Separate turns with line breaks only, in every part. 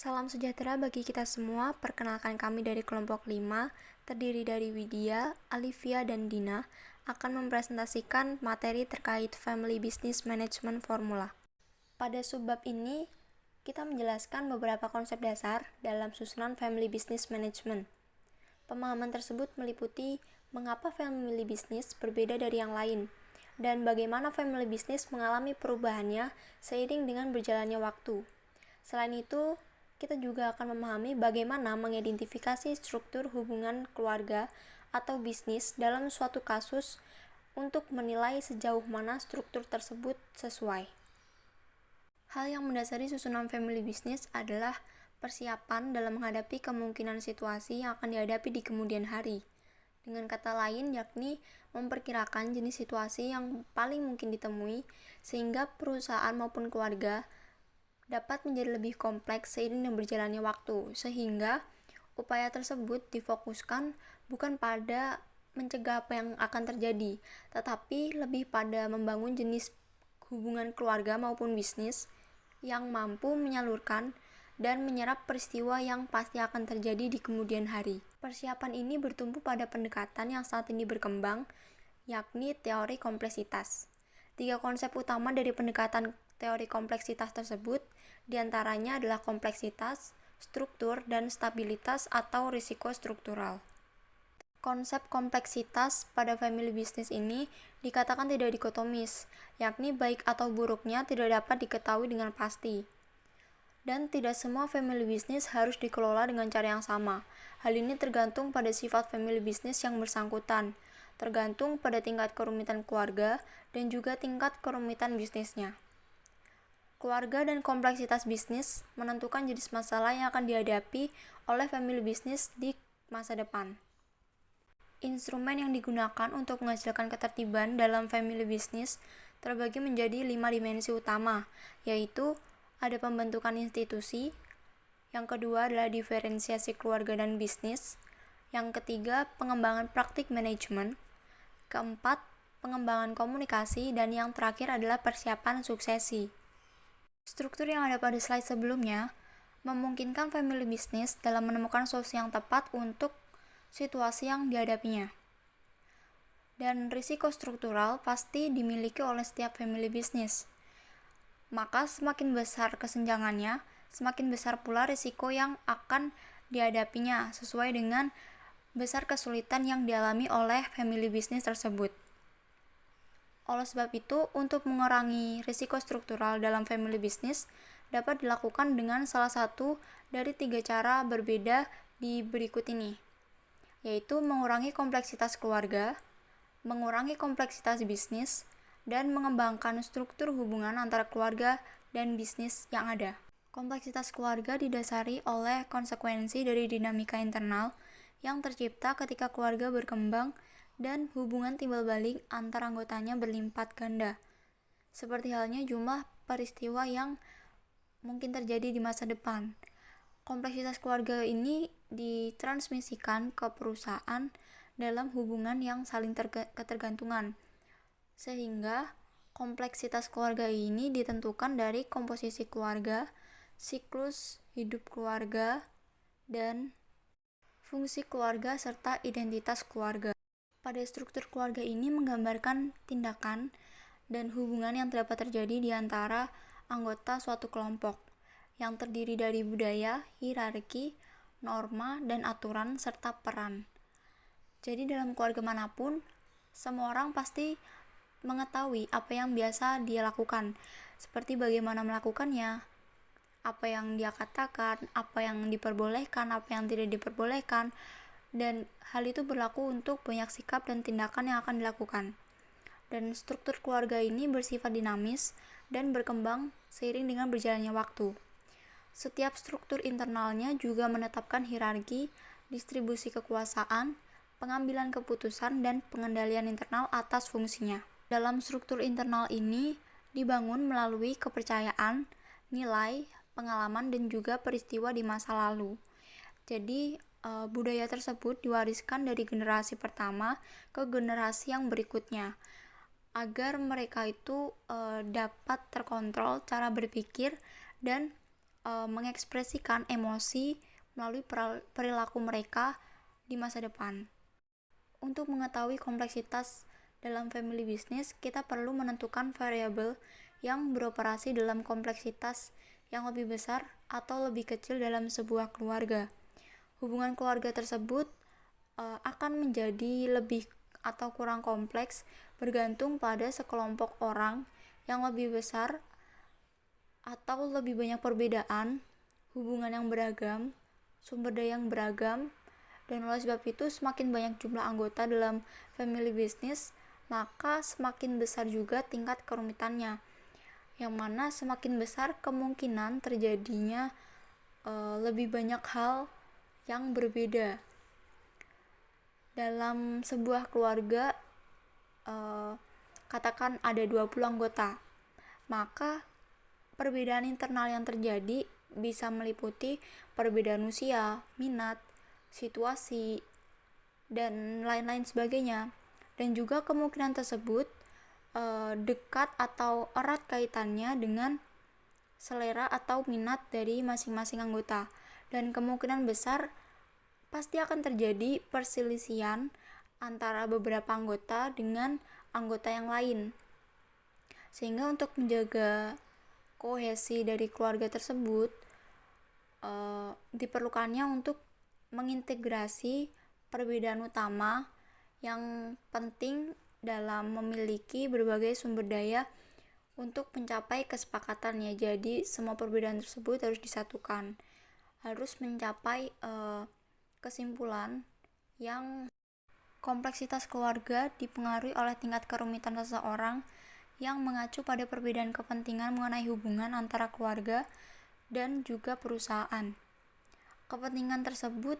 Salam sejahtera bagi kita semua. Perkenalkan, kami dari kelompok 5, terdiri dari Widya, Alivia, dan Dina, akan mempresentasikan materi terkait Family Business Management Formula. Pada subbab ini, kita menjelaskan beberapa konsep dasar dalam susunan Family Business Management. Pemahaman tersebut meliputi mengapa family business berbeda dari yang lain, dan bagaimana family business mengalami perubahannya seiring dengan berjalannya waktu. Selain itu, kita juga akan memahami bagaimana mengidentifikasi struktur hubungan keluarga atau bisnis dalam suatu kasus untuk menilai sejauh mana struktur tersebut sesuai. Hal yang mendasari susunan family business adalah persiapan dalam menghadapi kemungkinan situasi yang akan dihadapi di kemudian hari. Dengan kata lain, yakni memperkirakan jenis situasi yang paling mungkin ditemui sehingga perusahaan maupun keluarga dapat menjadi lebih kompleks seiring dengan berjalannya waktu, sehingga upaya tersebut difokuskan bukan pada mencegah apa yang akan terjadi, tetapi lebih pada membangun jenis hubungan keluarga maupun bisnis yang mampu menyalurkan dan menyerap peristiwa yang pasti akan terjadi di kemudian hari. Persiapan ini bertumpu pada pendekatan yang saat ini berkembang, yakni teori kompleksitas. 3 konsep utama dari pendekatan teori kompleksitas tersebut diantaranya adalah kompleksitas, struktur, dan stabilitas atau risiko struktural. Konsep kompleksitas pada family business ini dikatakan tidak dikotomis, yakni baik atau buruknya tidak dapat diketahui dengan pasti. Dan tidak semua family business harus dikelola dengan cara yang sama. Hal ini tergantung pada sifat family business yang bersangkutan, tergantung pada tingkat kerumitan keluarga dan juga tingkat kerumitan bisnisnya. Keluarga dan kompleksitas bisnis menentukan jenis masalah yang akan dihadapi oleh family business di masa depan. Instrumen yang digunakan untuk menghasilkan ketertiban dalam family business terbagi menjadi 5 dimensi utama, yaitu ada pembentukan institusi, yang kedua adalah diferensiasi keluarga dan bisnis, yang ketiga pengembangan praktik manajemen, keempat pengembangan komunikasi, dan yang terakhir adalah persiapan suksesi. Struktur yang ada pada slide sebelumnya memungkinkan family business dalam menemukan solusi yang tepat untuk situasi yang dihadapinya. Dan risiko struktural pasti dimiliki oleh setiap family business. Maka semakin besar kesenjangannya, semakin besar pula risiko yang akan dihadapinya sesuai dengan besar kesulitan yang dialami oleh family business tersebut. Oleh sebab itu, untuk mengurangi risiko struktural dalam family business dapat dilakukan dengan salah satu dari 3 cara berbeda di berikut ini, yaitu mengurangi kompleksitas keluarga, mengurangi kompleksitas bisnis, dan mengembangkan struktur hubungan antara keluarga dan bisnis yang ada. Kompleksitas keluarga didasari oleh konsekuensi dari dinamika internal yang tercipta ketika keluarga berkembang dan hubungan timbal balik antar anggotanya berlipat ganda, seperti halnya jumlah peristiwa yang mungkin terjadi di masa depan. Kompleksitas keluarga ini ditransmisikan ke perusahaan dalam hubungan yang saling ketergantungan, sehingga kompleksitas keluarga ini ditentukan dari komposisi keluarga, siklus hidup keluarga, dan fungsi keluarga serta identitas keluarga. Pada struktur keluarga ini menggambarkan tindakan dan hubungan yang dapat terjadi di antara anggota suatu kelompok yang terdiri dari budaya, hierarki, norma, dan aturan serta peran. Jadi dalam keluarga manapun, semua orang pasti mengetahui apa yang biasa dia lakukan, seperti bagaimana melakukannya, apa yang dia katakan, apa yang diperbolehkan, apa yang tidak diperbolehkan, dan hal itu berlaku untuk banyak sikap dan tindakan yang akan dilakukan. Dan struktur keluarga ini bersifat dinamis dan berkembang seiring dengan berjalannya waktu. Setiap struktur internalnya juga menetapkan hierarki, distribusi kekuasaan, pengambilan keputusan, dan pengendalian internal atas fungsinya. Dalam struktur internal ini dibangun melalui kepercayaan, nilai, pengalaman, dan juga peristiwa di masa lalu. Jadi, budaya tersebut diwariskan dari generasi pertama ke generasi yang berikutnya, agar mereka itu dapat terkontrol cara berpikir dan mengekspresikan emosi melalui perilaku mereka di masa depan. Untuk mengetahui kompleksitas dalam family business, kita perlu menentukan variabel yang beroperasi dalam kompleksitas yang lebih besar atau lebih kecil dalam sebuah keluarga. Hubungan keluarga tersebut akan menjadi lebih atau kurang kompleks bergantung pada sekelompok orang yang lebih besar atau lebih banyak perbedaan, hubungan yang beragam, sumber daya yang beragam, dan oleh sebab itu semakin banyak jumlah anggota dalam family business, maka semakin besar juga tingkat kerumitannya, yang mana semakin besar kemungkinan terjadinya lebih banyak hal yang berbeda. Dalam sebuah keluarga, katakan ada 20 anggota, maka perbedaan internal yang terjadi bisa meliputi perbedaan usia, minat, situasi, dan lain-lain sebagainya. Dan juga kemungkinan tersebut dekat atau erat kaitannya dengan selera atau minat dari masing-masing anggota. Dan kemungkinan besar pasti akan terjadi perselisihan antara beberapa anggota dengan anggota yang lain. Sehingga untuk menjaga kohesi dari keluarga tersebut, diperlukannya untuk mengintegrasi perbedaan utama yang penting dalam memiliki berbagai sumber daya untuk mencapai kesepakatannya. Jadi semua perbedaan tersebut harus disatukan, harus mencapai kesimpulan yang kompleksitas keluarga dipengaruhi oleh tingkat kerumitan seseorang yang mengacu pada perbedaan kepentingan mengenai hubungan antara keluarga dan juga perusahaan. Kepentingan tersebut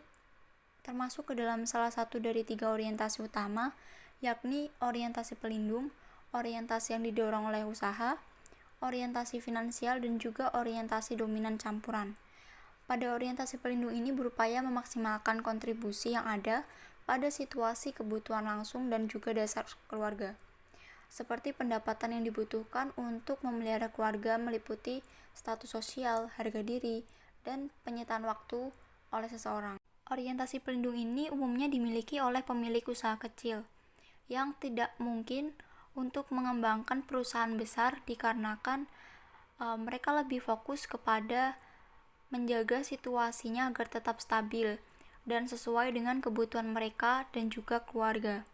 termasuk ke dalam salah satu dari 3 orientasi utama, yakni orientasi pelindung, orientasi yang didorong oleh usaha, orientasi finansial, dan juga orientasi dominan campuran. Pada orientasi pelindung ini berupaya memaksimalkan kontribusi yang ada pada situasi kebutuhan langsung dan juga dasar keluarga, seperti pendapatan yang dibutuhkan untuk memelihara keluarga meliputi status sosial, harga diri, dan penyitaan waktu oleh seseorang. Orientasi pelindung ini umumnya dimiliki oleh pemilik usaha kecil yang tidak mungkin untuk mengembangkan perusahaan besar dikarenakan mereka lebih fokus kepada menjaga situasinya agar tetap stabil dan sesuai dengan kebutuhan mereka dan juga keluarga.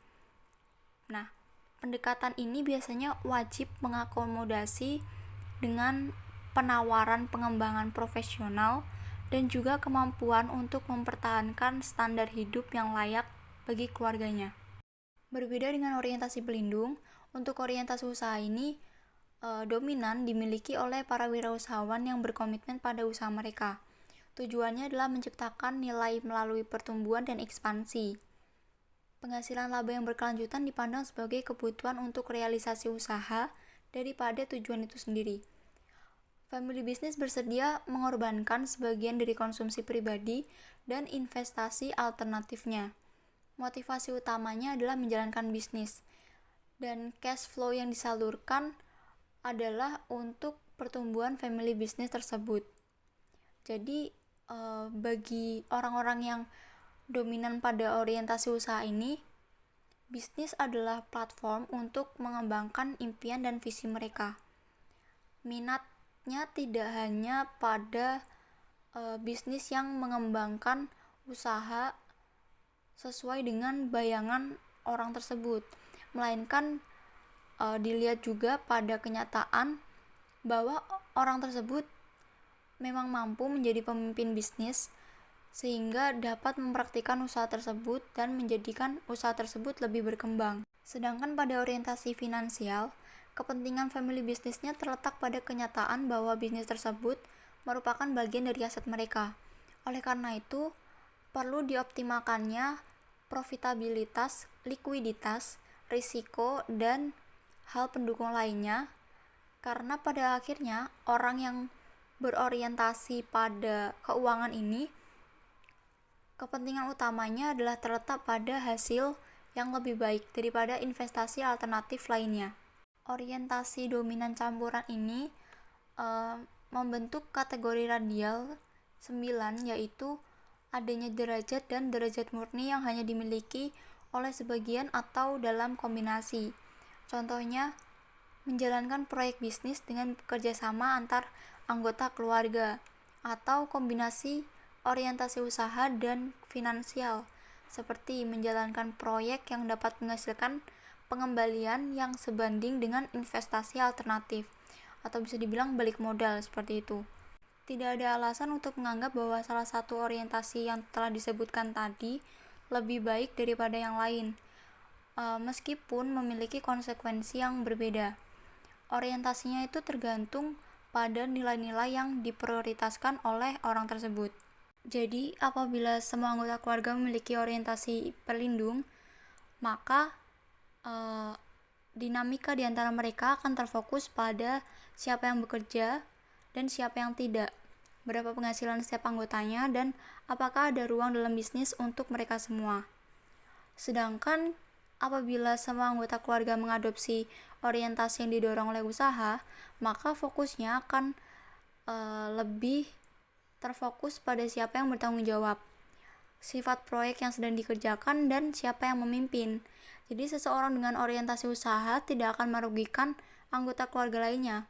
Nah, pendekatan ini biasanya wajib mengakomodasi dengan penawaran pengembangan profesional dan juga kemampuan untuk mempertahankan standar hidup yang layak bagi keluarganya. Berbeda dengan orientasi pelindung, untuk orientasi usaha ini dominan dimiliki oleh para wirausahawan yang berkomitmen pada usaha mereka. Tujuannya adalah menciptakan nilai melalui pertumbuhan dan ekspansi. Penghasilan laba yang berkelanjutan dipandang sebagai kebutuhan untuk realisasi usaha daripada tujuan itu sendiri. Family business bersedia mengorbankan sebagian dari konsumsi pribadi dan investasi alternatifnya. Motivasi utamanya adalah menjalankan bisnis, dan cash flow yang disalurkan adalah untuk pertumbuhan family business tersebut. Jadi bagi orang-orang yang dominan pada orientasi usaha ini, bisnis adalah platform untuk mengembangkan impian dan visi mereka. Minatnya tidak hanya pada bisnis yang mengembangkan usaha sesuai dengan bayangan orang tersebut, melainkan dilihat juga pada kenyataan bahwa orang tersebut memang mampu menjadi pemimpin bisnis sehingga dapat mempraktikkan usaha tersebut dan menjadikan usaha tersebut lebih berkembang. Sedangkan pada orientasi finansial, kepentingan family bisnisnya terletak pada kenyataan bahwa bisnis tersebut merupakan bagian dari aset mereka. Oleh karena itu, perlu dioptimalkannya profitabilitas, likuiditas, risiko, dan hal pendukung lainnya, karena pada akhirnya orang yang berorientasi pada keuangan ini, kepentingan utamanya adalah terletak pada hasil yang lebih baik daripada investasi alternatif lainnya. Orientasi dominan campuran ini membentuk kategori radial 9, yaitu adanya derajat dan derajat murni yang hanya dimiliki oleh sebagian atau dalam kombinasi. Contohnya, menjalankan proyek bisnis dengan kerjasama antar anggota keluarga, atau kombinasi orientasi usaha dan finansial, seperti menjalankan proyek yang dapat menghasilkan pengembalian yang sebanding dengan investasi alternatif, atau bisa dibilang balik modal seperti itu. Tidak ada alasan untuk menganggap bahwa salah satu orientasi yang telah disebutkan tadi lebih baik daripada yang lain, meskipun memiliki konsekuensi yang berbeda. Orientasinya itu tergantung pada nilai-nilai yang diprioritaskan oleh orang tersebut. Jadi, apabila semua anggota keluarga memiliki orientasi pelindung, maka dinamika di antara mereka akan terfokus pada siapa yang bekerja dan siapa yang tidak, berapa penghasilan setiap anggotanya, dan apakah ada ruang dalam bisnis untuk mereka semua. Sedangkan apabila semua anggota keluarga mengadopsi orientasi yang didorong oleh usaha, maka fokusnya akan lebih terfokus pada siapa yang bertanggung jawab, sifat proyek yang sedang dikerjakan, dan siapa yang memimpin. Jadi seseorang dengan orientasi usaha tidak akan merugikan anggota keluarga lainnya,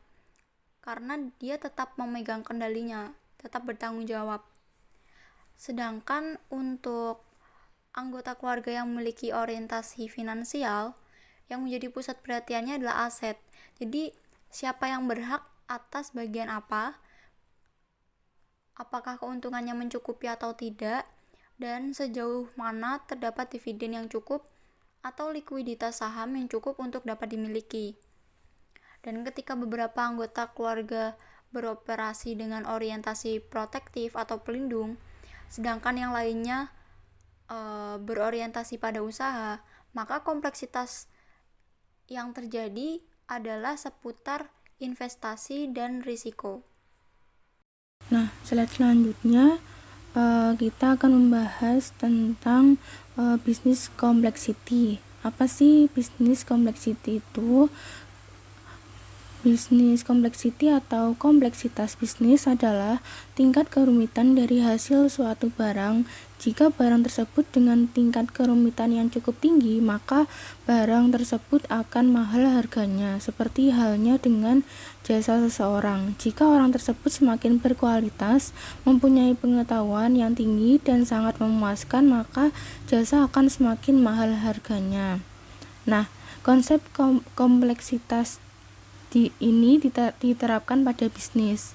karena dia tetap memegang kendalinya, tetap bertanggung jawab. Sedangkan untuk anggota keluarga yang memiliki orientasi finansial, yang menjadi pusat perhatiannya adalah aset. Jadi, siapa yang berhak atas bagian apa, apakah keuntungannya mencukupi atau tidak, dan sejauh mana terdapat dividen yang cukup atau likuiditas saham yang cukup untuk dapat dimiliki. Dan ketika beberapa anggota keluarga beroperasi dengan orientasi protektif atau pelindung, sedangkan yang lainnya berorientasi pada usaha, maka kompleksitas yang terjadi adalah seputar investasi dan risiko.
Nah, slide selanjutnya kita akan membahas tentang bisnis complexity. Apa sih bisnis complexity itu? Bisnis complexity atau kompleksitas bisnis adalah tingkat kerumitan dari hasil suatu barang. Jika barang tersebut dengan tingkat kerumitan yang cukup tinggi, maka barang tersebut akan mahal harganya, seperti halnya dengan jasa seseorang. Jika orang tersebut semakin berkualitas, mempunyai pengetahuan yang tinggi dan sangat memuaskan, maka jasa akan semakin mahal harganya. Nah, konsep kompleksitas ini diterapkan pada bisnis.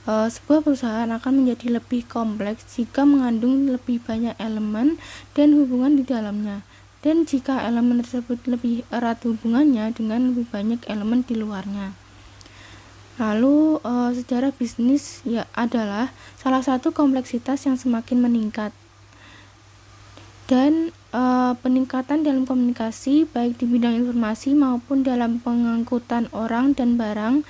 Sebuah perusahaan akan menjadi lebih kompleks jika mengandung lebih banyak elemen dan hubungan di dalamnya, dan jika elemen tersebut lebih erat hubungannya dengan lebih banyak elemen di luarnya. Lalu sejarah bisnis adalah salah satu kompleksitas yang semakin meningkat, dan peningkatan dalam komunikasi baik di bidang informasi maupun dalam pengangkutan orang dan barang.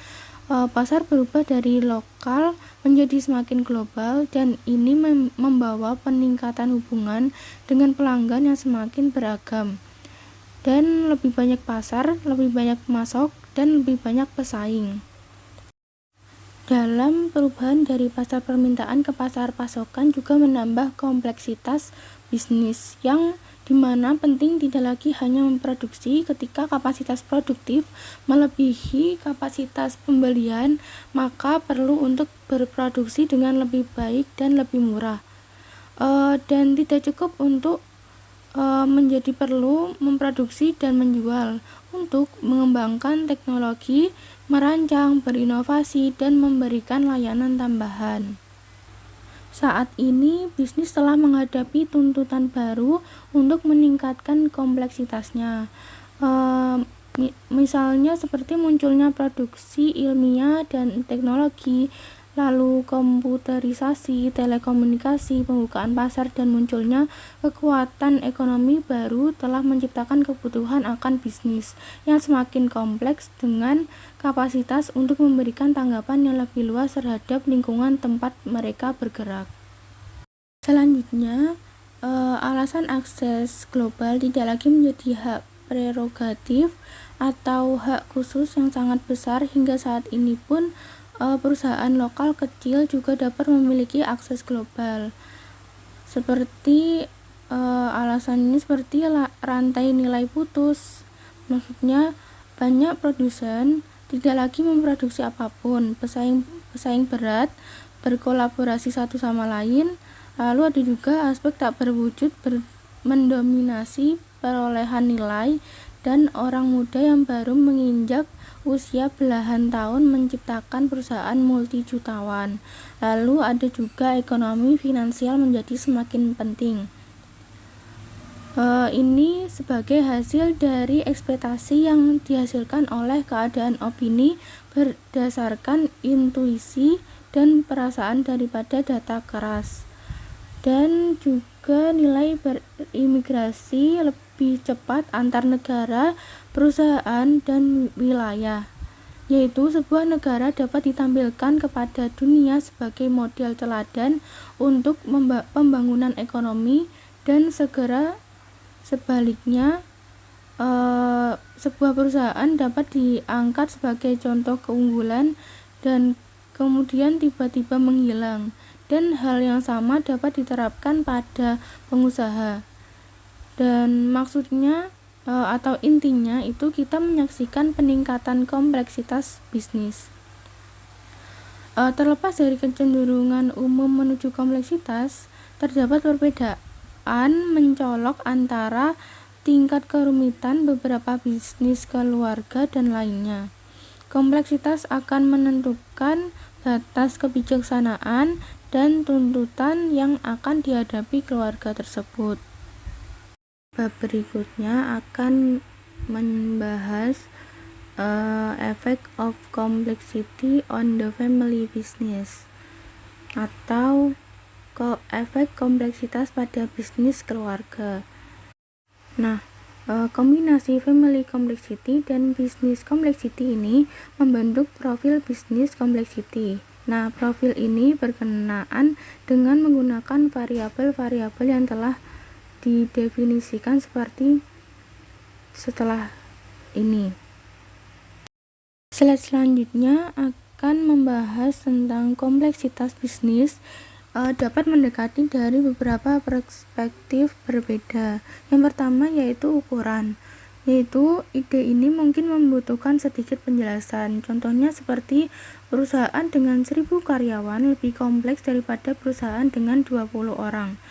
Pasar berubah dari lokal menjadi semakin global, dan ini membawa peningkatan hubungan dengan pelanggan yang semakin beragam, dan lebih banyak pasar, lebih banyak pemasok, dan lebih banyak pesaing. Dalam perubahan dari pasar permintaan ke pasar pasokan juga menambah kompleksitas bisnis, yang dimana penting tidak lagi hanya memproduksi. Ketika kapasitas produktif melebihi kapasitas pembelian, maka perlu untuk berproduksi dengan lebih baik dan lebih murah, dan tidak cukup untuk menjadi perlu memproduksi dan menjual untuk mengembangkan teknologi, merancang, berinovasi, dan memberikan layanan tambahan. Saat ini, bisnis telah menghadapi tuntutan baru untuk meningkatkan kompleksitasnya. Misalnya seperti munculnya produksi ilmiah dan teknologi, lalu komputerisasi, telekomunikasi, pembukaan pasar, dan munculnya kekuatan ekonomi baru telah menciptakan kebutuhan akan bisnis yang semakin kompleks dengan kapasitas untuk memberikan tanggapan yang lebih luas terhadap lingkungan tempat mereka bergerak. Selanjutnya, alasan akses global tidak lagi menjadi hak prerogatif atau hak khusus yang sangat besar. Hingga saat ini pun perusahaan lokal kecil juga dapat memiliki akses global. Seperti alasannya seperti rantai nilai putus. Maksudnya banyak produsen tidak lagi memproduksi apapun, pesaing berat, berkolaborasi satu sama lain. Lalu ada juga aspek tak berwujud mendominasi perolehan nilai, dan orang muda yang baru menginjak usia belasan tahun menciptakan perusahaan multi-jutawan. Lalu ada juga ekonomi finansial menjadi semakin penting. Ini sebagai hasil dari ekspektasi yang dihasilkan oleh keadaan opini berdasarkan intuisi dan perasaan daripada data keras. Dan juga nilai berimigrasi lebih cepat antar negara, perusahaan, dan wilayah, yaitu sebuah negara dapat ditampilkan kepada dunia sebagai model teladan untuk pembangunan ekonomi, dan sebaliknya sebuah perusahaan dapat diangkat sebagai contoh keunggulan dan kemudian tiba-tiba menghilang, dan hal yang sama dapat diterapkan pada pengusaha. Dan maksudnya atau intinya itu kita menyaksikan peningkatan kompleksitas bisnis. Terlepas dari kecenderungan umum menuju kompleksitas, terdapat perbedaan mencolok antara tingkat kerumitan beberapa bisnis keluarga dan lainnya. Kompleksitas akan menentukan batas kebijaksanaan dan tuntutan yang akan dihadapi keluarga tersebut. Bab berikutnya akan membahas effect of complexity on the family business, atau efek kompleksitas pada bisnis keluarga. Nah, kombinasi family complexity dan business complexity ini membentuk profil business complexity. Nah, profil ini berkenaan dengan menggunakan variabel-variabel yang telah didefinisikan seperti setelah ini. Slide selanjutnya akan membahas tentang kompleksitas bisnis dapat mendekati dari beberapa perspektif berbeda. Yang pertama yaitu ukuran, yaitu ide ini mungkin membutuhkan sedikit penjelasan. Contohnya seperti perusahaan dengan 1000 karyawan lebih kompleks daripada perusahaan dengan 20 orang.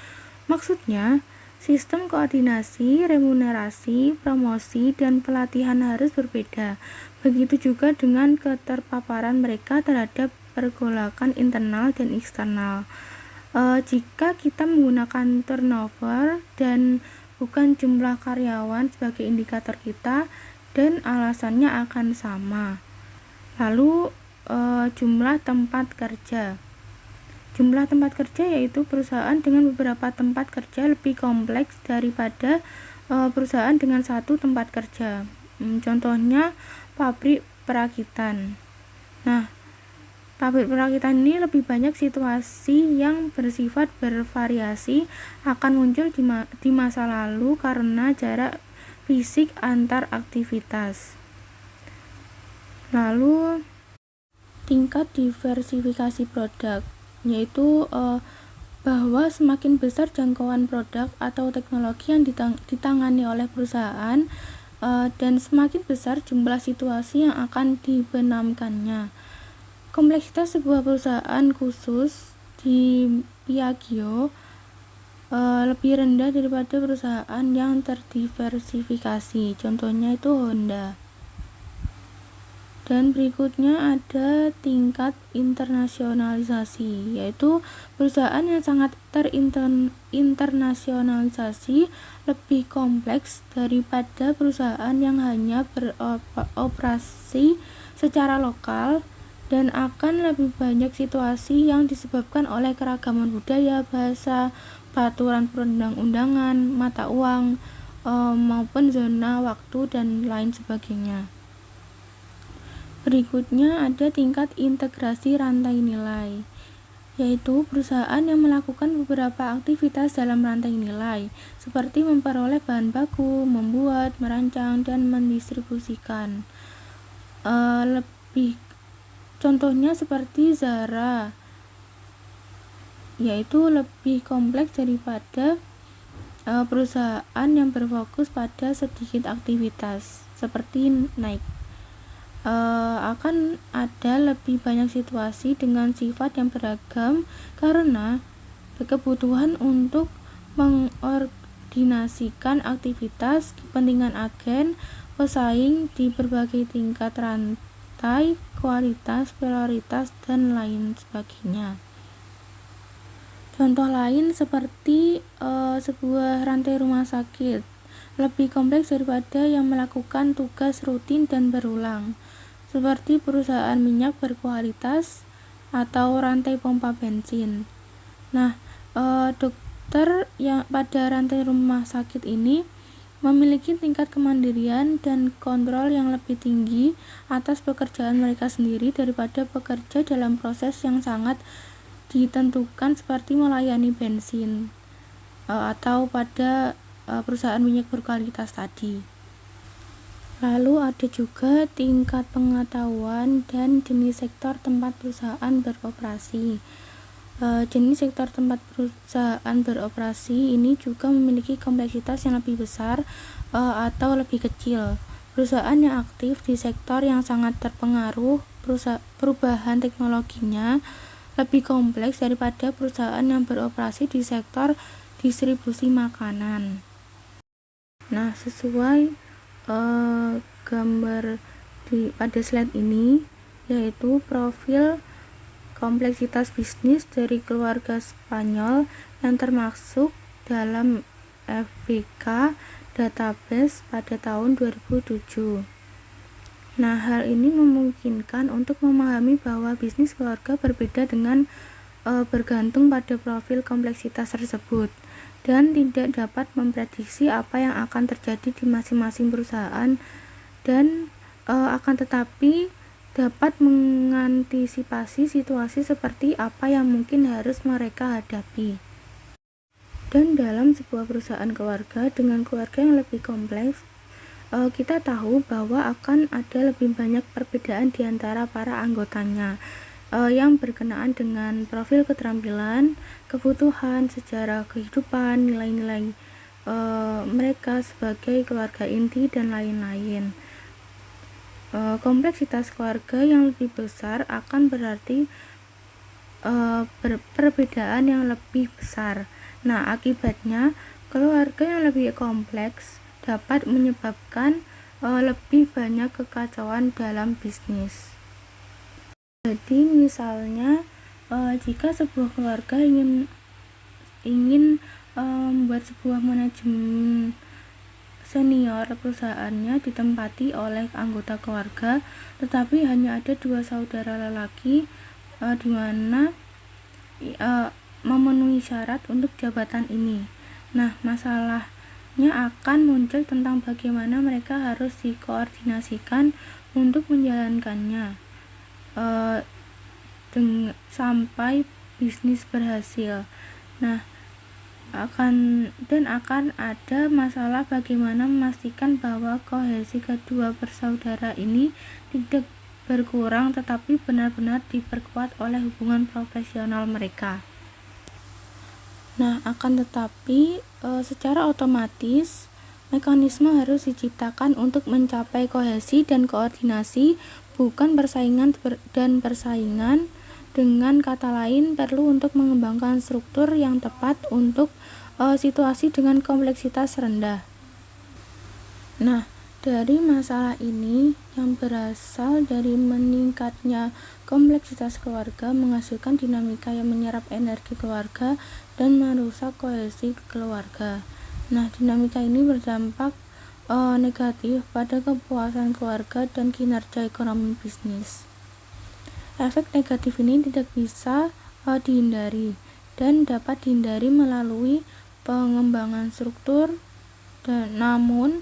Maksudnya, sistem koordinasi, remunerasi, promosi, dan pelatihan harus berbeda. Begitu juga dengan keterpaparan mereka terhadap pergolakan internal dan eksternal. Jika kita menggunakan turnover dan bukan jumlah karyawan sebagai indikator kita, dan alasannya akan sama. Lalu jumlah tempat kerja. Jumlah tempat kerja yaitu perusahaan dengan beberapa tempat kerja lebih kompleks daripada perusahaan dengan satu tempat kerja. Contohnya pabrik perakitan. Nah, pabrik perakitan ini lebih banyak situasi yang bersifat bervariasi akan muncul di masa lalu karena jarak fisik antar aktivitas. Lalu tingkat diversifikasi produk, yaitu bahwa semakin besar jangkauan produk atau teknologi yang ditangani oleh perusahaan dan semakin besar jumlah situasi yang akan dibenamkannya. Kompleksitas sebuah perusahaan khusus di Piaggio lebih rendah daripada perusahaan yang terdiversifikasi. Contohnya itu Honda. Dan berikutnya ada tingkat internasionalisasi, yaitu perusahaan yang sangat internasionalisasi lebih kompleks daripada perusahaan yang hanya beroperasi secara lokal, dan akan lebih banyak situasi yang disebabkan oleh keragaman budaya, bahasa, peraturan perundang-undangan, mata uang, maupun zona waktu dan lain sebagainya. Berikutnya ada tingkat integrasi rantai nilai, yaitu perusahaan yang melakukan beberapa aktivitas dalam rantai nilai, seperti memperoleh bahan baku, membuat, merancang, dan mendistribusikan. Contohnya seperti Zara, yaitu lebih kompleks daripada perusahaan yang berfokus pada sedikit aktivitas seperti Nike. Akan ada lebih banyak situasi dengan sifat yang beragam karena kebutuhan untuk mengordinasikan aktivitas kepentingan agen pesaing di berbagai tingkat rantai, kualitas, prioritas, dan lain sebagainya. Contoh lain seperti sebuah rantai rumah sakit lebih kompleks daripada yang melakukan tugas rutin dan berulang, seperti perusahaan minyak berkualitas atau rantai pompa bensin. Nah, dokter yang pada rantai rumah sakit ini memiliki tingkat kemandirian dan kontrol yang lebih tinggi atas pekerjaan mereka sendiri daripada bekerja dalam proses yang sangat ditentukan seperti melayani bensin atau pada perusahaan minyak berkualitas tadi. Lalu ada juga tingkat pengetahuan dan jenis sektor tempat perusahaan beroperasi. Jenis sektor tempat perusahaan beroperasi ini juga memiliki kompleksitas yang lebih besar atau lebih kecil. Perusahaan yang aktif di sektor yang sangat terpengaruh perubahan teknologinya lebih kompleks daripada perusahaan yang beroperasi di sektor distribusi makanan. Nah, sesuai gambar pada slide ini, yaitu profil kompleksitas bisnis dari keluarga Spanyol yang termasuk dalam FBK database pada tahun 2007. Nah, hal ini memungkinkan untuk memahami bahwa bisnis keluarga berbeda dengan bergantung pada profil kompleksitas tersebut dan tidak dapat memprediksi apa yang akan terjadi di masing-masing perusahaan dan akan tetapi dapat mengantisipasi situasi seperti apa yang mungkin harus mereka hadapi. Dan dalam sebuah perusahaan keluarga dengan keluarga yang lebih kompleks, kita tahu bahwa akan ada lebih banyak perbedaan di antara para anggotanya yang berkenaan dengan profil keterampilan, kebutuhan, sejarah kehidupan, nilai-nilai mereka sebagai keluarga inti, dan lain-lain. Kompleksitas keluarga yang lebih besar akan berarti perbedaan yang lebih besar. Nah, akibatnya keluarga yang lebih kompleks dapat menyebabkan lebih banyak kekacauan dalam bisnis. Jadi misalnya jika sebuah keluarga ingin membuat sebuah manajemen senior perusahaannya ditempati oleh anggota keluarga, tetapi hanya ada 2 saudara lelaki di mana memenuhi syarat untuk jabatan ini. Nah, masalahnya akan muncul tentang bagaimana mereka harus dikoordinasikan untuk menjalankannya sampai bisnis berhasil. Nah, akan ada masalah bagaimana memastikan bahwa kohesi kedua bersaudara ini tidak berkurang tetapi benar-benar diperkuat oleh hubungan profesional mereka. Nah, akan tetapi secara otomatis mekanisme harus diciptakan untuk mencapai kohesi dan koordinasi, bukan persaingan dan persaingan. Dengan kata lain, perlu untuk mengembangkan struktur yang tepat untuk situasi dengan kompleksitas rendah. Nah, dari masalah ini yang berasal dari meningkatnya kompleksitas keluarga menghasilkan dinamika yang menyerap energi keluarga dan merusak kohesi keluarga. Nah, dinamika ini berdampak negatif pada kepuasan keluarga dan kinerja ekonomi bisnis. Efek negatif ini tidak bisa dihindari dan dapat dihindari melalui pengembangan struktur, namun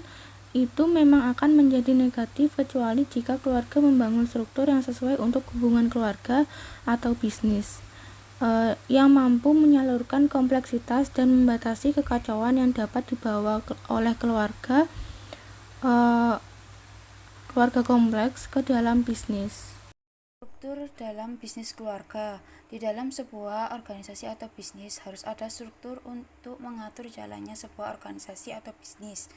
itu memang akan menjadi negatif kecuali jika keluarga membangun struktur yang sesuai untuk hubungan keluarga atau bisnis yang mampu menyalurkan kompleksitas dan membatasi kekacauan yang dapat dibawa oleh keluarga kompleks ke dalam bisnis.
Struktur dalam bisnis keluarga. Di dalam sebuah organisasi atau bisnis harus ada struktur untuk mengatur jalannya sebuah organisasi atau bisnis.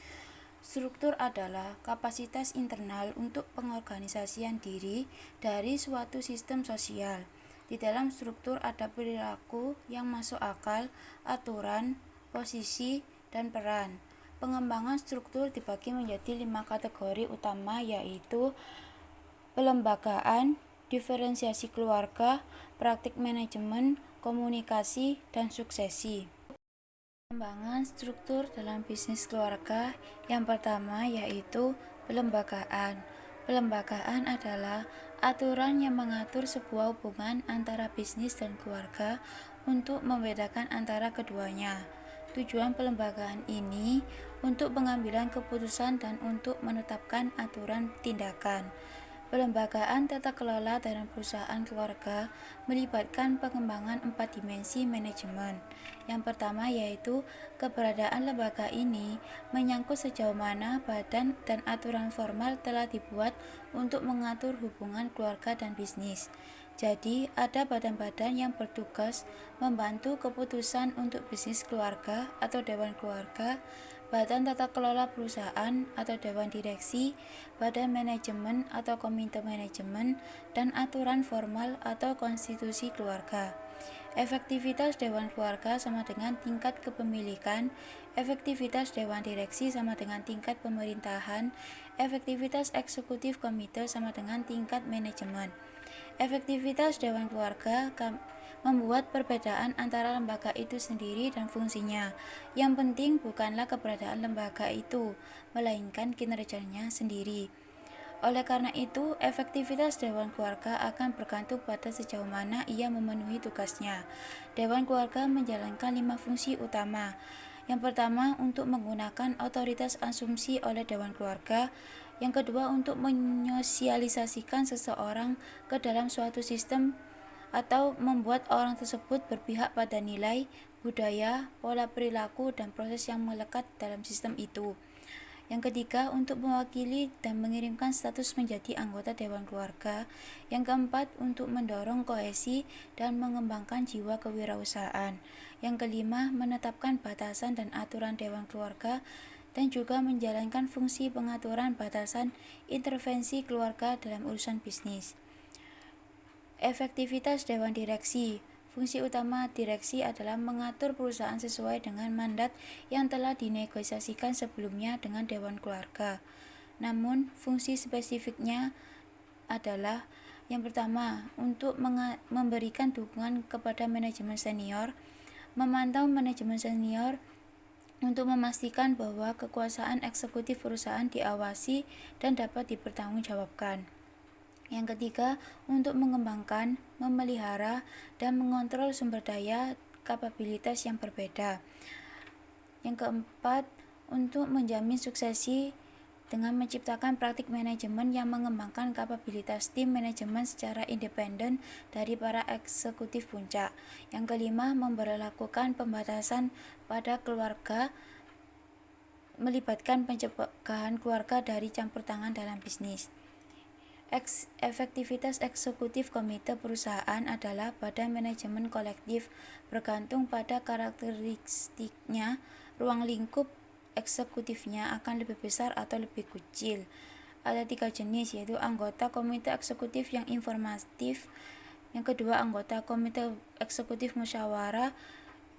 Struktur adalah kapasitas internal untuk pengorganisasian diri dari suatu sistem sosial. Di dalam struktur ada perilaku yang masuk akal, aturan, posisi, dan peran. Pengembangan struktur dibagi menjadi 5 kategori utama, yaitu pelembagaan, diferensiasi keluarga, praktik manajemen, komunikasi, dan suksesi. Pengembangan struktur dalam bisnis keluarga yang pertama yaitu pelembagaan. Pelembagaan adalah aturan yang mengatur sebuah hubungan antara bisnis dan keluarga untuk membedakan antara keduanya. Tujuan pelembagaan ini untuk pengambilan keputusan dan untuk menetapkan aturan tindakan. Pelembagaan tata kelola dalam perusahaan keluarga melibatkan pengembangan 4 dimensi manajemen. Yang pertama yaitu keberadaan lembaga ini menyangkut sejauh mana badan dan aturan formal telah dibuat untuk mengatur hubungan keluarga dan bisnis. Jadi, ada badan-badan yang bertugas membantu keputusan untuk bisnis keluarga atau dewan keluarga, badan tata kelola perusahaan atau dewan direksi, badan manajemen atau komite manajemen, dan aturan formal atau konstitusi keluarga. Efektivitas dewan keluarga sama dengan tingkat kepemilikan, efektivitas dewan direksi sama dengan tingkat pemerintahan, efektivitas eksekutif komite sama dengan tingkat manajemen. Efektivitas dewan keluarga membuat perbedaan antara lembaga itu sendiri dan fungsinya. Yang penting bukanlah keberadaan lembaga itu, melainkan kinerjanya sendiri. Oleh karena itu, efektivitas dewan keluarga akan bergantung pada sejauh mana ia memenuhi tugasnya. Dewan keluarga menjalankan 5 fungsi utama. Yang pertama, untuk menggunakan otoritas asumsi oleh dewan keluarga. Yang kedua, untuk menyosialisasikan seseorang ke dalam suatu sistem atau membuat orang tersebut berpihak pada nilai, budaya, pola perilaku, dan proses yang melekat dalam sistem itu. Yang ketiga, untuk mewakili dan mengirimkan status menjadi anggota dewan keluarga. Yang keempat, untuk mendorong kohesi dan mengembangkan jiwa kewirausahaan. Yang kelima, menetapkan batasan dan aturan dewan keluarga dan juga menjalankan fungsi pengaturan batasan intervensi keluarga dalam urusan bisnis. Efektivitas dewan direksi. Fungsi utama direksi adalah mengatur perusahaan sesuai dengan mandat yang telah dinegosiasikan sebelumnya dengan dewan keluarga. Namun, fungsi spesifiknya adalah yang pertama, untuk memberikan dukungan kepada manajemen senior, memantau manajemen senior untuk memastikan bahwa kekuasaan eksekutif perusahaan diawasi dan dapat dipertanggungjawabkan. Yang ketiga, untuk mengembangkan, memelihara, dan mengontrol sumber daya kapabilitas yang berbeda. Yang keempat, untuk menjamin suksesi dengan menciptakan praktik manajemen yang mengembangkan kapabilitas tim manajemen secara independen dari para eksekutif puncak. Yang kelima, memberlakukan pembatasan pada keluarga, melibatkan pencegahan keluarga dari campur tangan dalam bisnis. Efektivitas eksekutif komite perusahaan adalah badan manajemen kolektif. Bergantung pada karakteristiknya, ruang lingkup eksekutifnya akan lebih besar atau lebih kecil. Ada 3 jenis, yaitu anggota komite eksekutif yang informatif. Yang kedua, anggota komite eksekutif musyawarah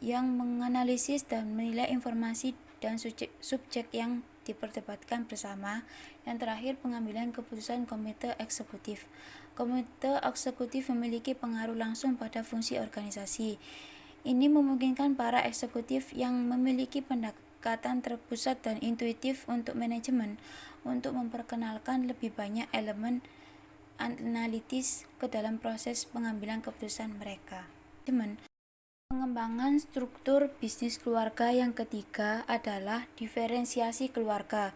yang menganalisis dan menilai informasi dan subjek yang diperdebatkan bersama. Yang terakhir, pengambilan keputusan komite eksekutif. Komite eksekutif memiliki pengaruh langsung pada fungsi organisasi. Ini memungkinkan para eksekutif yang memiliki pendekatan terpusat dan intuitif untuk manajemen untuk memperkenalkan lebih banyak elemen analitis ke dalam proses pengambilan keputusan mereka. Pengembangan struktur bisnis keluarga yang ketiga adalah diferensiasi keluarga.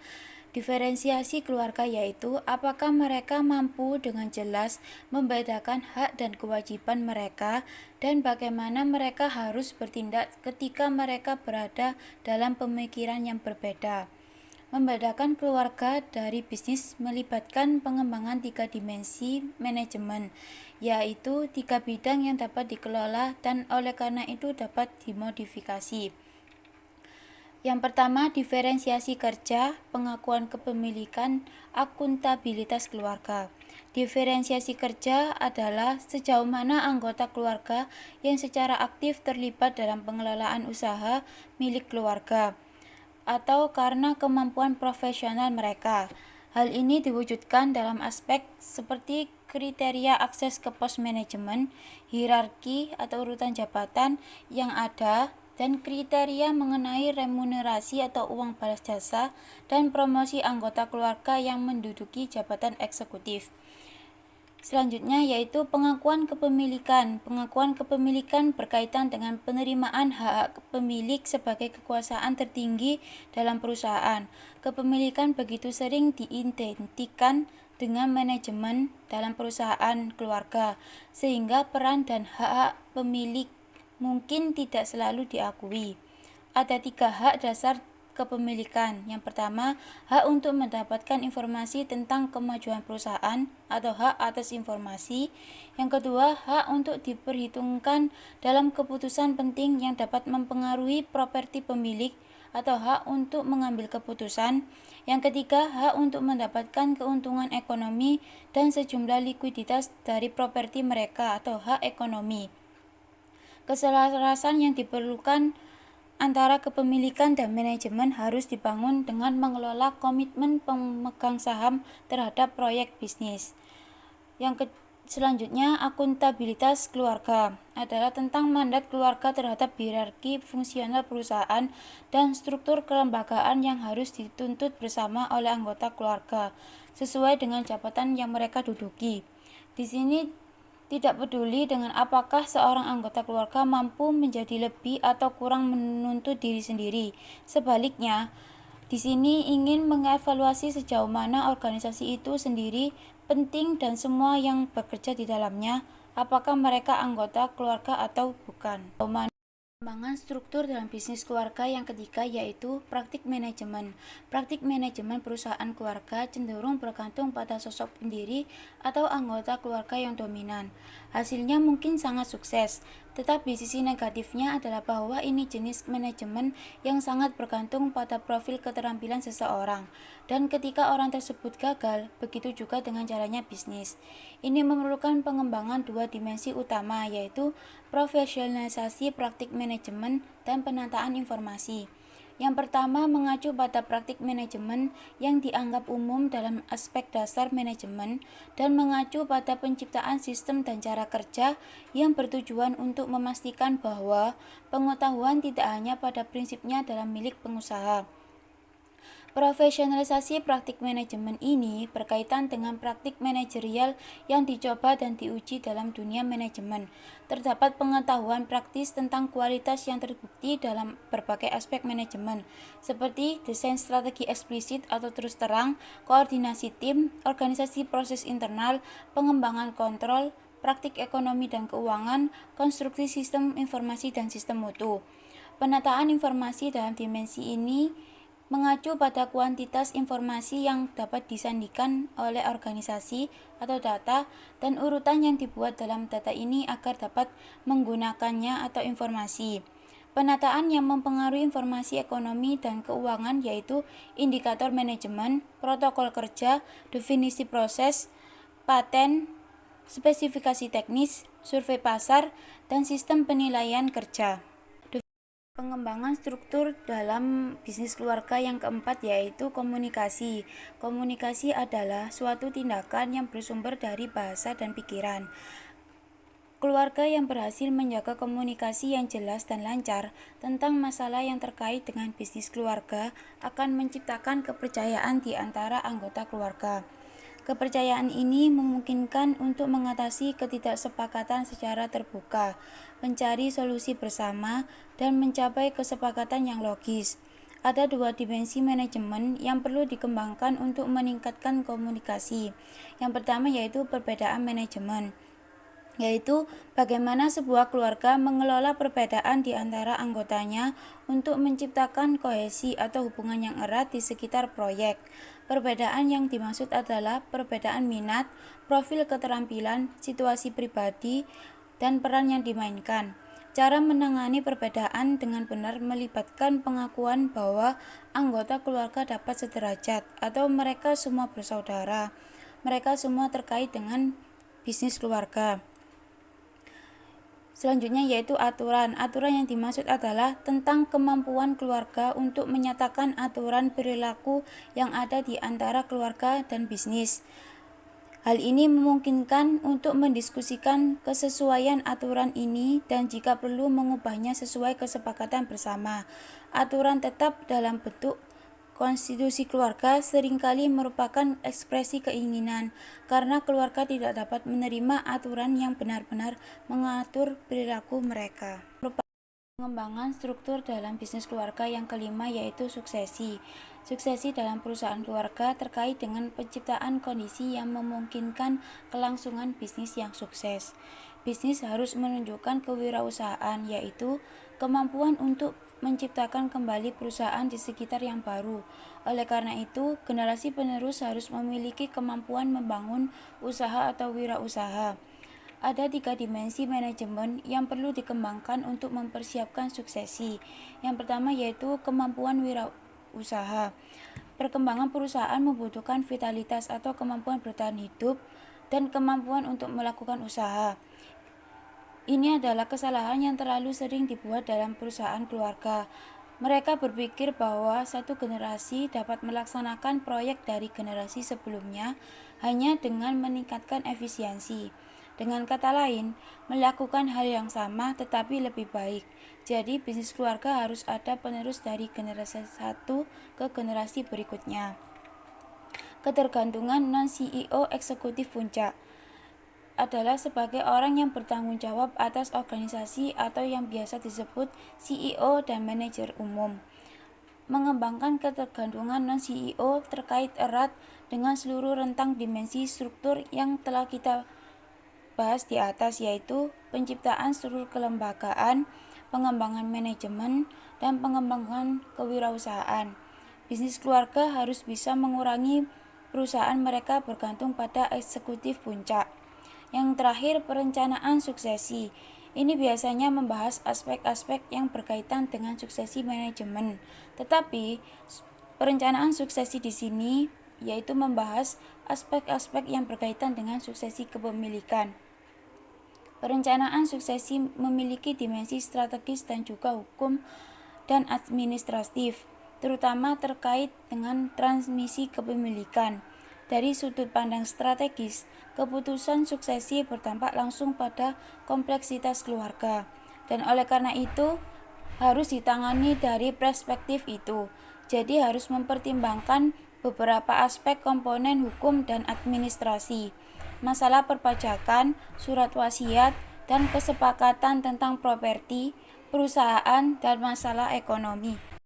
Diferensiasi keluarga yaitu apakah mereka mampu dengan jelas membedakan hak dan kewajiban mereka dan bagaimana mereka harus bertindak ketika mereka berada dalam pemikiran yang berbeda. Membedakan keluarga dari bisnis melibatkan pengembangan 3 dimensi manajemen, yaitu 3 bidang yang dapat dikelola dan oleh karena itu dapat dimodifikasi. Yang pertama, diferensiasi kerja, pengakuan kepemilikan, akuntabilitas keluarga. Diferensiasi kerja adalah sejauh mana anggota keluarga yang secara aktif terlibat dalam pengelolaan usaha milik keluarga atau karena kemampuan profesional mereka. Hal ini diwujudkan dalam aspek seperti kriteria akses ke pos manajemen, hierarki atau urutan jabatan yang ada, dan kriteria mengenai remunerasi atau uang balas jasa dan promosi anggota keluarga yang menduduki jabatan eksekutif. Selanjutnya yaitu pengakuan kepemilikan. Pengakuan kepemilikan berkaitan dengan penerimaan hak pemilik sebagai kekuasaan tertinggi dalam perusahaan. Kepemilikan begitu sering diidentikan dengan manajemen dalam perusahaan keluarga, sehingga peran dan hak pemilik mungkin tidak selalu diakui. Ada 3 hak dasar kepemilikan. Yang pertama, hak untuk mendapatkan informasi tentang kemajuan perusahaan atau hak atas informasi. Yang kedua, hak untuk diperhitungkan dalam keputusan penting yang dapat mempengaruhi properti pemilik atau hak untuk mengambil keputusan. Yang ketiga, hak untuk mendapatkan keuntungan ekonomi dan sejumlah likuiditas dari properti mereka atau hak ekonomi. Keselarasan yang diperlukan antara kepemilikan dan manajemen harus dibangun dengan mengelola komitmen pemegang saham terhadap proyek bisnis. Selanjutnya, akuntabilitas keluarga adalah tentang mandat keluarga terhadap hierarki fungsional perusahaan dan struktur kelembagaan yang harus dituntut bersama oleh anggota keluarga sesuai dengan jabatan yang mereka duduki. Di sini tidak peduli dengan apakah seorang anggota keluarga mampu menjadi lebih atau kurang menuntut diri sendiri. Sebaliknya, di sini ingin mengevaluasi sejauh mana organisasi itu sendiri penting dan semua yang bekerja di dalamnya, apakah mereka anggota keluarga atau bukan. Pengembangan struktur dalam bisnis keluarga yang ketiga yaitu praktik manajemen. Praktik manajemen perusahaan keluarga cenderung bergantung pada sosok pendiri atau anggota keluarga yang dominan. Hasilnya mungkin sangat sukses, tetapi sisi negatifnya adalah bahwa ini jenis manajemen yang sangat bergantung pada profil keterampilan seseorang. Dan ketika orang tersebut gagal, begitu juga dengan jalannya bisnis. Ini memerlukan pengembangan 2 dimensi utama, yaitu profesionalisasi praktik manajemen dan penataan informasi. Yang pertama, mengacu pada praktik manajemen yang dianggap umum dalam aspek dasar manajemen dan mengacu pada penciptaan sistem dan cara kerja yang bertujuan untuk memastikan bahwa pengetahuan tidak hanya pada prinsipnya dalam milik pengusaha. Profesionalisasi praktik manajemen ini berkaitan dengan praktik manajerial yang dicoba dan diuji dalam dunia manajemen. Terdapat pengetahuan praktis tentang kualitas yang terbukti dalam berbagai aspek manajemen, seperti desain strategi eksplisit atau terus terang, koordinasi tim, organisasi proses internal, pengembangan kontrol, praktik ekonomi dan keuangan, konstruksi sistem informasi dan sistem mutu. Penataan informasi dalam dimensi ini mengacu pada kuantitas informasi yang dapat disandikan oleh organisasi atau data dan urutan yang dibuat dalam data ini agar dapat menggunakannya atau informasi. Penataan yang mempengaruhi informasi ekonomi dan keuangan yaitu indikator manajemen, protokol kerja, definisi proses, paten, spesifikasi teknis, survei pasar, dan sistem penilaian kerja. Pengembangan struktur dalam bisnis keluarga yang keempat yaitu komunikasi. Komunikasi adalah suatu tindakan yang bersumber dari bahasa dan pikiran. Keluarga yang berhasil menjaga komunikasi yang jelas dan lancar tentang masalah yang terkait dengan bisnis keluarga akan menciptakan kepercayaan di antara anggota keluarga. Kepercayaan ini memungkinkan untuk mengatasi ketidaksepakatan secara terbuka, mencari solusi bersama, dan mencapai kesepakatan yang logis. Ada 2 dimensi manajemen yang perlu dikembangkan untuk meningkatkan komunikasi. Yang pertama yaitu perbedaan manajemen. yaitu bagaimana sebuah keluarga mengelola perbedaan di antara anggotanya untuk menciptakan kohesi atau hubungan yang erat di sekitar proyek. Perbedaan yang dimaksud adalah perbedaan minat, profil keterampilan, situasi pribadi, dan peran yang dimainkan. Cara menangani perbedaan dengan benar melibatkan pengakuan bahwa anggota keluarga dapat sederajat atau mereka semua bersaudara. Mereka semua terkait dengan bisnis keluarga. Selanjutnya yaitu aturan. Aturan yang dimaksud adalah tentang kemampuan keluarga untuk menyatakan aturan perilaku yang ada di antara keluarga dan bisnis. Hal ini memungkinkan untuk mendiskusikan kesesuaian aturan ini dan jika perlu mengubahnya sesuai kesepakatan bersama. Aturan tetap dalam bentuk konstitusi keluarga seringkali merupakan ekspresi keinginan karena keluarga tidak dapat menerima aturan yang benar-benar mengatur perilaku mereka. Pengembangan struktur dalam bisnis keluarga yang kelima yaitu suksesi. Suksesi dalam perusahaan keluarga terkait dengan penciptaan kondisi yang memungkinkan kelangsungan bisnis yang sukses. Bisnis harus menunjukkan kewirausahaan, yaitu kemampuan untuk menciptakan kembali perusahaan di sekitar yang baru. Oleh karena itu, generasi penerus harus memiliki kemampuan membangun usaha atau wirausaha. Ada 3 dimensi manajemen yang perlu dikembangkan untuk mempersiapkan suksesi. Yang pertama yaitu kemampuan wirausaha. Perkembangan perusahaan membutuhkan vitalitas atau kemampuan bertahan hidup dan kemampuan untuk melakukan usaha. Ini adalah kesalahan yang terlalu sering dibuat dalam perusahaan keluarga. Mereka berpikir bahwa satu generasi dapat melaksanakan proyek dari generasi sebelumnya hanya dengan meningkatkan efisiensi. Dengan kata lain, melakukan hal yang sama tetapi lebih baik. Jadi, bisnis keluarga harus ada penerus dari generasi satu ke generasi berikutnya. Ketergantungan non-CEO eksekutif puncak adalah sebagai orang yang bertanggung jawab atas organisasi atau yang biasa disebut CEO dan manajer umum. Mengembangkan ketergantungan non-CEO terkait erat dengan seluruh rentang dimensi struktur yang telah kita bahas di atas, yaitu penciptaan struktur kelembagaan, pengembangan manajemen, dan pengembangan kewirausahaan. Bisnis keluarga harus bisa mengurangi perusahaan mereka bergantung pada eksekutif puncak. Yang terakhir, perencanaan suksesi. Ini biasanya membahas aspek-aspek yang berkaitan dengan suksesi manajemen. Tetapi, perencanaan suksesi di sini yaitu membahas aspek-aspek yang berkaitan dengan suksesi kepemilikan. Perencanaan suksesi memiliki dimensi strategis dan juga hukum dan administratif, terutama terkait dengan transmisi kepemilikan. Dari sudut pandang strategis, keputusan suksesi berdampak langsung pada kompleksitas keluarga, dan oleh karena itu harus ditangani dari perspektif itu. Jadi harus mempertimbangkan beberapa aspek komponen hukum dan administrasi, masalah perpajakan, surat wasiat, dan kesepakatan tentang properti, perusahaan, dan masalah ekonomi.